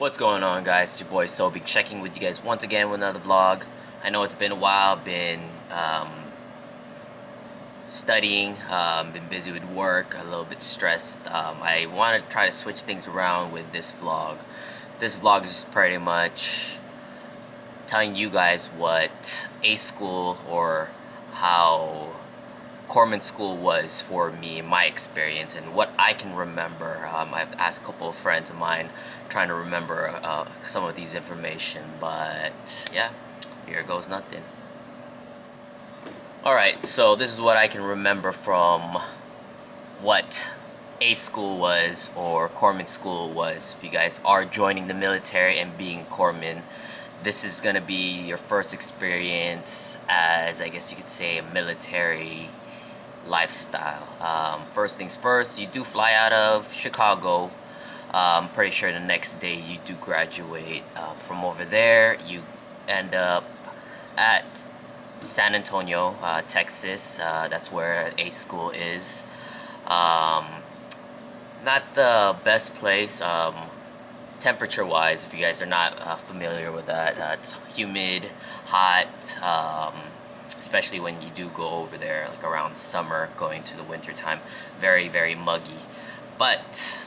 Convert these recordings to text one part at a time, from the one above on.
What's going on, guys? It's your boy Sobi checking with you guys once again with another vlog. I know it's been a while, been studying, been busy with work, a little bit stressed. I want to try to switch things around with this vlog. This vlog is pretty much telling you guys what A school or how Corpsman School was for me, my experience, and what I can remember. I've asked a couple of friends of mine trying to remember some of these information, but yeah, here goes nothing. Alright, so this is what I can remember from what A school was or Corpsman School was. If you guys are joining the military and being a corpsman, this is gonna be your first experience as, I guess you could say, a military lifestyle. First things first, you do fly out of Chicago. I'm pretty sure the next day you do graduate. From over there, you end up at San Antonio, Texas. That's where A school is. Not the best place. Temperature-wise, if you guys are not familiar with that, it's humid, hot, especially when you do go over there, like around summer, going to the winter time, very, very muggy. But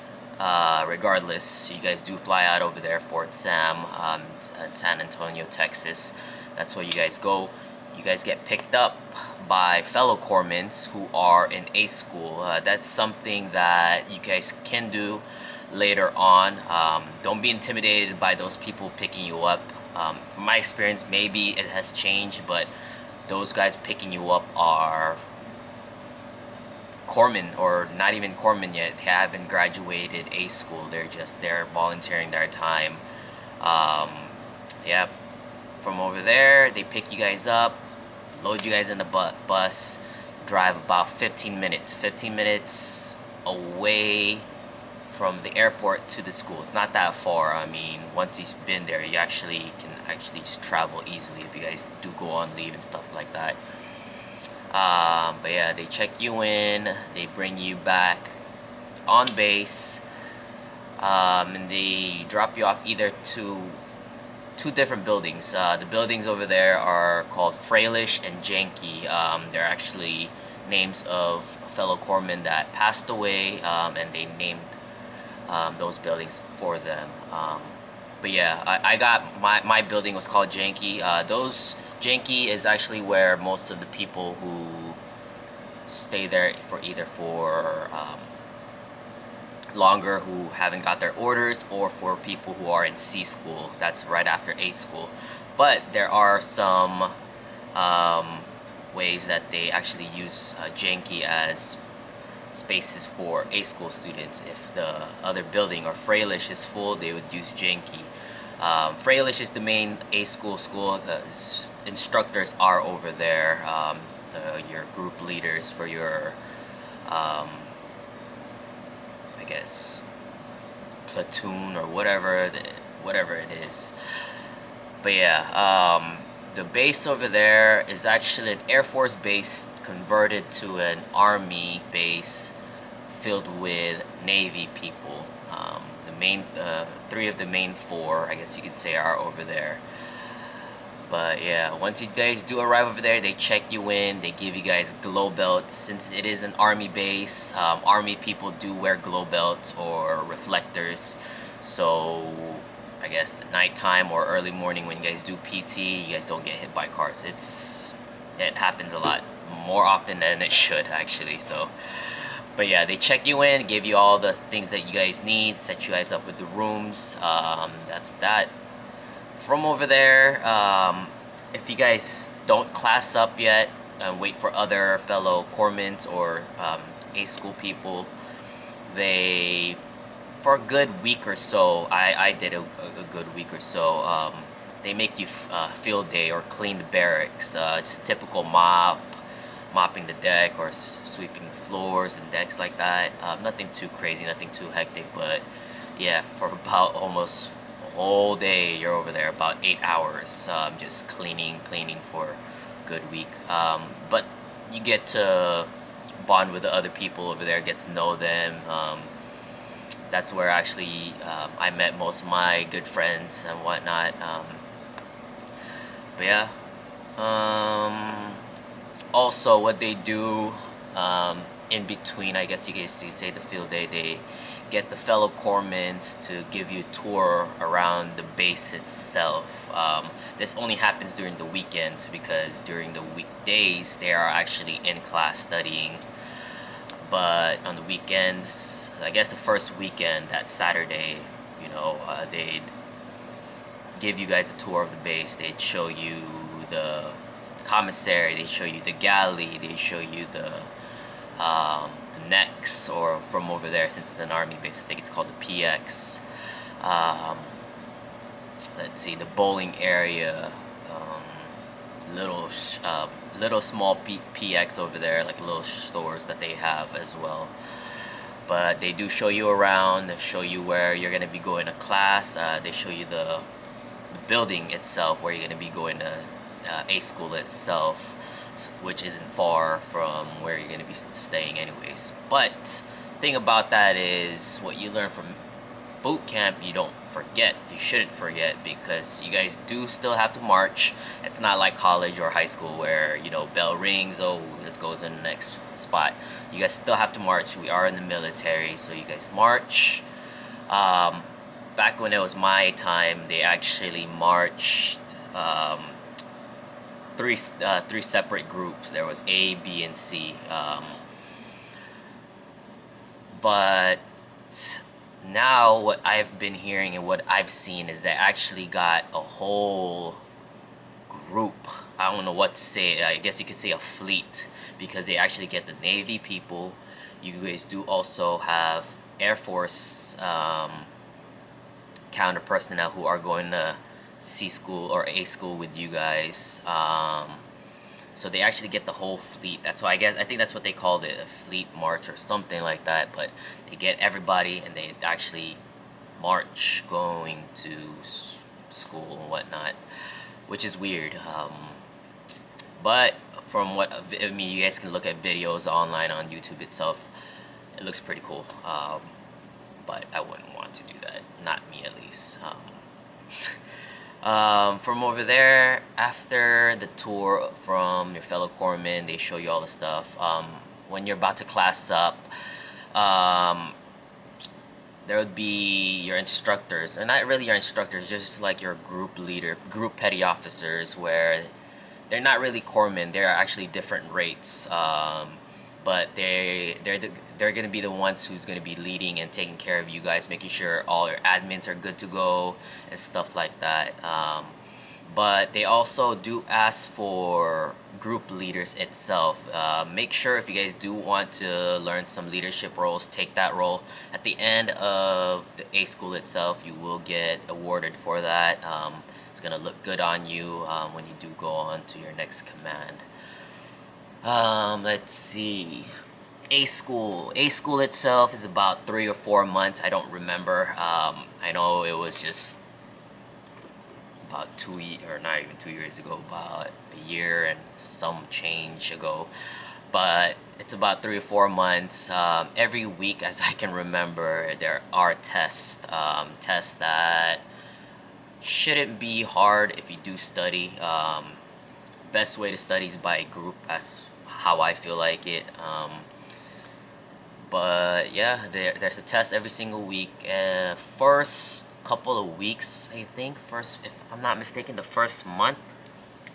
regardless, you guys do fly out over there, Fort Sam, at San Antonio, Texas. That's where you guys go. You guys get picked up by fellow corpsmen who are in A school. That's something that you guys can do later on. Don't be intimidated by those people picking you up. From my experience, maybe it has changed, but those guys picking you up are corpsmen, or not even corpsmen yet. They haven't graduated A school. They're volunteering their time. Yeah, from over there, they pick you guys up, load you guys in the bus, drive about 15 minutes away from the airport to the school. It's not that far. I mean, once you've been there, you can actually just travel easily if you guys do go on leave and stuff like that. But yeah, they check you in, they bring you back on base, and they drop you off either to two different buildings. The buildings over there are called Freilich and Janke. They're actually names of fellow corpsmen that passed away, and they named those buildings for them. But yeah, I got my building was called Janke. Janke is actually where most of the people who stay there for either longer, who haven't got their orders, or for people who are in C school. That's right after A school. But there are some ways that they actually use Janke as spaces for A school students. If the other building or Freilich is full, they would use Janke. Freilich is the main A school. Instructors are over there. Your group leaders for your I guess platoon or whatever it is. But yeah, the base over there is actually an Air Force base converted to an Army base filled with Navy people. Three of the main four, I guess you could say, are over there. But yeah, once you guys do arrive over there, they check you in, they give you guys glow belts. Since it is an Army base, Army people do wear glow belts or reflectors. So I guess at nighttime or early morning when you guys do PT, you guys don't get hit by cars. It happens a lot, more often than it should actually. So, but yeah, they check you in, give you all the things that you guys need, set you guys up with the rooms. That's that. From over there, if you guys don't class up yet and wait for other fellow corpsmen or A school people, for a good week or so, I did a good week or so, they make you field day or clean the barracks. Just typical mopping the deck or sweeping the floors and decks like that. Nothing too crazy, nothing too hectic, but yeah, for about almost whole day you're over there, about 8 hours, just cleaning for a good week. But you get to bond with the other people over there, get to know them, That's where actually I met most of my good friends and whatnot. But yeah. Also, what they do in between, I guess you could say the field day, they get the fellow corpsmen to give you a tour around the base itself. This only happens during the weekends because during the weekdays they are actually in class studying. But on the weekends, I guess the first weekend, that Saturday, they'd give you guys a tour of the base. They'd show you the commissary, they show you the galley, they show you the necks, or from over there, since it's an army base, I think it's called the PX. Um, let's see, the bowling area, little little small PX over there, like little stores that they have as well. But they do show you around, they show you where you're going to be going to class, they show you the building itself where you're going to be going to A school itself, which isn't far from where you're going to be staying anyways. But thing about that is, what you learn from boot camp, you don't forget. You shouldn't forget, because you guys do still have to march. It's not like college or high school where, bell rings, oh, let's go to the next spot. You guys still have to march. We are in the military, so you guys march. Back when it was my time, they actually marched three separate groups. There was A, B, and C. But now what I've been hearing and what I've seen is they actually got a whole group. I don't know what to say. I guess you could say a fleet, because they actually get the Navy people. You guys do also have Air Force counter personnel who are going to C school or A school with you guys. So they actually get the whole fleet. That's why I think that's what they called it, a fleet march or something like that. But they get everybody and they actually march going to school and whatnot, which is weird. But from what you guys can look at videos online on YouTube itself, it looks pretty cool. But I wouldn't want to do that, not me at least. From over there, after the tour from your fellow corpsmen, they show you all the stuff. When you're about to class up, there would be your instructors, and not really your instructors, just like your group leader, group petty officers, where they're not really corpsmen. They're actually different rates, but they're gonna be the ones who's gonna be leading and taking care of you guys, making sure all your admins are good to go and stuff like that. But they also do ask for group leaders itself. Make sure, if you guys do want to learn some leadership roles, take that role. At the end of the A school itself, you will get awarded for that. It's gonna look good on you when you do go on to your next command. Let's see. A school itself is about 3 or 4 months. I don't remember. I know it was just about or not even 2 years ago, about a year and some change ago. But it's about 3 or 4 months. Every week, as I can remember, there are tests. Tests that shouldn't be hard if you do study. Best way to study is by group. That's how I feel like it. But yeah, there's a test every single week. First couple of weeks, I think, if I'm not mistaken, the first month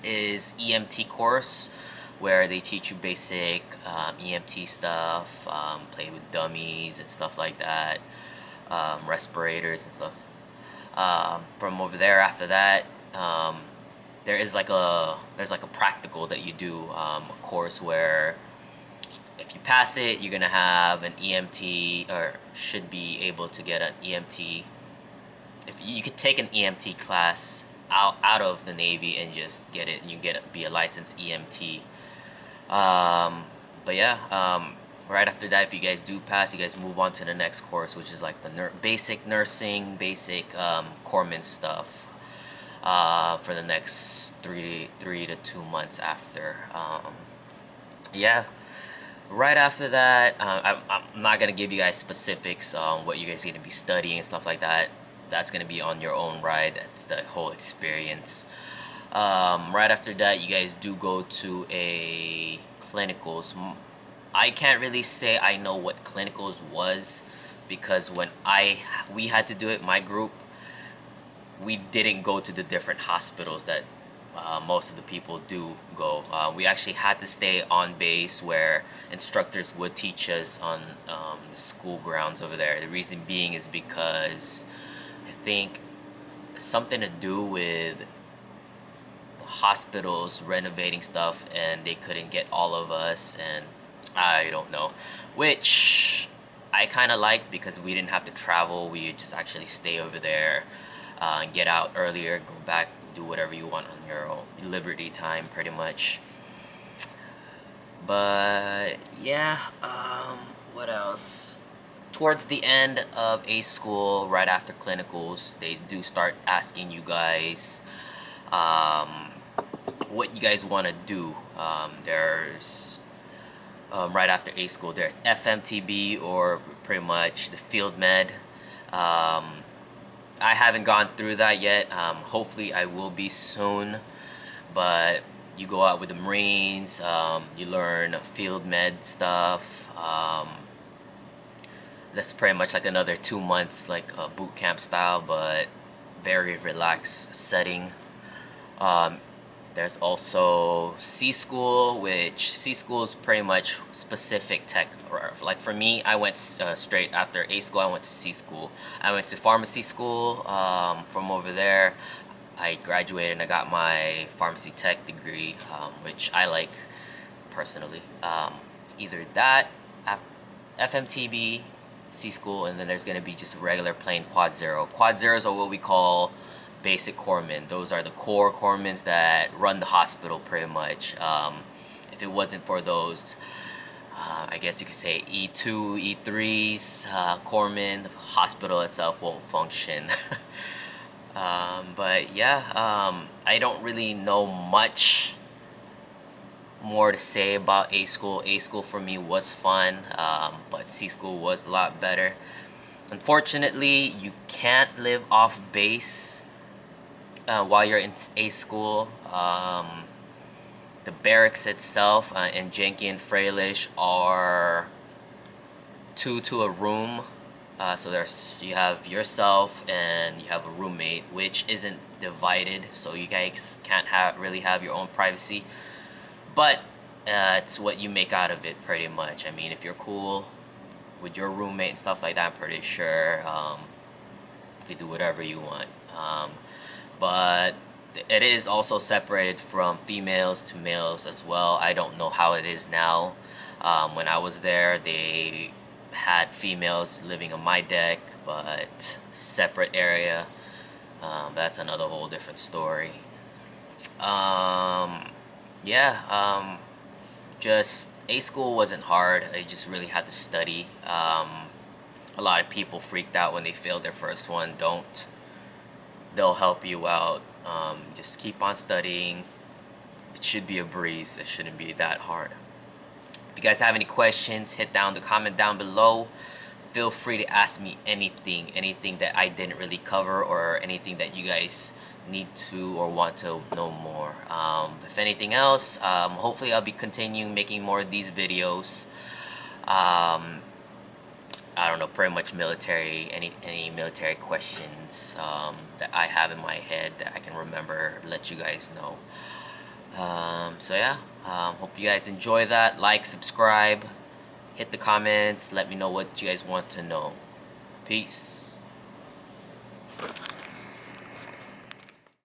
is EMT course, where they teach you basic EMT stuff, play with dummies and stuff like that, respirators and stuff. From over there, after that, there's like a practical that you do, a course where if you pass it, you're gonna have an EMT, or should be able to get an EMT. If you could take an EMT class out of the Navy and just get it, and you be a licensed EMT. But yeah, right after that, if you guys do pass, you guys move on to the next course, which is like the basic nursing, basic corpsman stuff. For the next 3 to 2 months after. Yeah. Right after that, I'm not gonna give you guys specifics on what you guys are gonna be studying and stuff like that. That's gonna be on your own ride. That's the whole experience. Right after that, you guys do go to a clinicals. I can't really say I know what clinicals was because when we had to do it, my group, we didn't go to the different hospitals that most of the people do go. We actually had to stay on base where instructors would teach us on the school grounds over there. The reason being is because I think something to do with the hospitals renovating stuff and they couldn't get all of us, and I don't know, which I kind of liked because we didn't have to travel. We just actually stay over there and get out earlier, go back, do whatever you want on your own liberty time, pretty much. But yeah, what else? Towards the end of a school, right after clinicals, they do start asking you guys what you guys want to do. There's right after A school, there's FMTB, or pretty much the field med. I haven't gone through that yet. Hopefully I will be soon. But you go out with the Marines, you learn field med stuff. That's pretty much like another 2 months, like a boot camp style, but very relaxed setting. There's also C school, which C school is pretty much specific tech. Like for me, I went straight after A school, I went to C school. I went to pharmacy school. From over there, I graduated and I got my pharmacy tech degree, which I like personally. Either that, FMTB, C school, and then there's going to be just regular plain quad zero. Quad zeros are what we call basic corpsmen. Those are the core corpsmen that run the hospital pretty much. If it wasn't for those, I guess you could say E2, E3s, corpsmen, the hospital itself won't function. But yeah, I don't really know much more to say about A school. A school for me was fun, but C school was a lot better. Unfortunately, you can't live off base while you're in A school. The barracks itself in Janky and Freilish are two to a room. So you have yourself and you have a roommate, which isn't divided, so you guys can't really have your own privacy. But it's what you make out of it, pretty much. I mean, if you're cool with your roommate and stuff like that, I'm pretty sure you can do whatever you want. But it is also separated from females to males as well. I don't know how it is now. When I was there, they had females living on my deck, but separate area. That's another whole different story. Yeah, just A school wasn't hard. I just really had to study. A lot of people freaked out when they failed their first one. Don't. They'll help you out. Just keep on studying. It should be a breeze. It shouldn't be that hard. If you guys have any questions, hit down the comment down below. Feel free to ask me anything that I didn't really cover, or anything that you guys need to or want to know more. If anything else, hopefully I'll be continuing making more of these videos. I don't know, pretty much military, any military questions that I have in my head that I can remember, let you guys know. So yeah, hope you guys enjoy that. Like, subscribe, hit the comments, let me know what you guys want to know. Peace.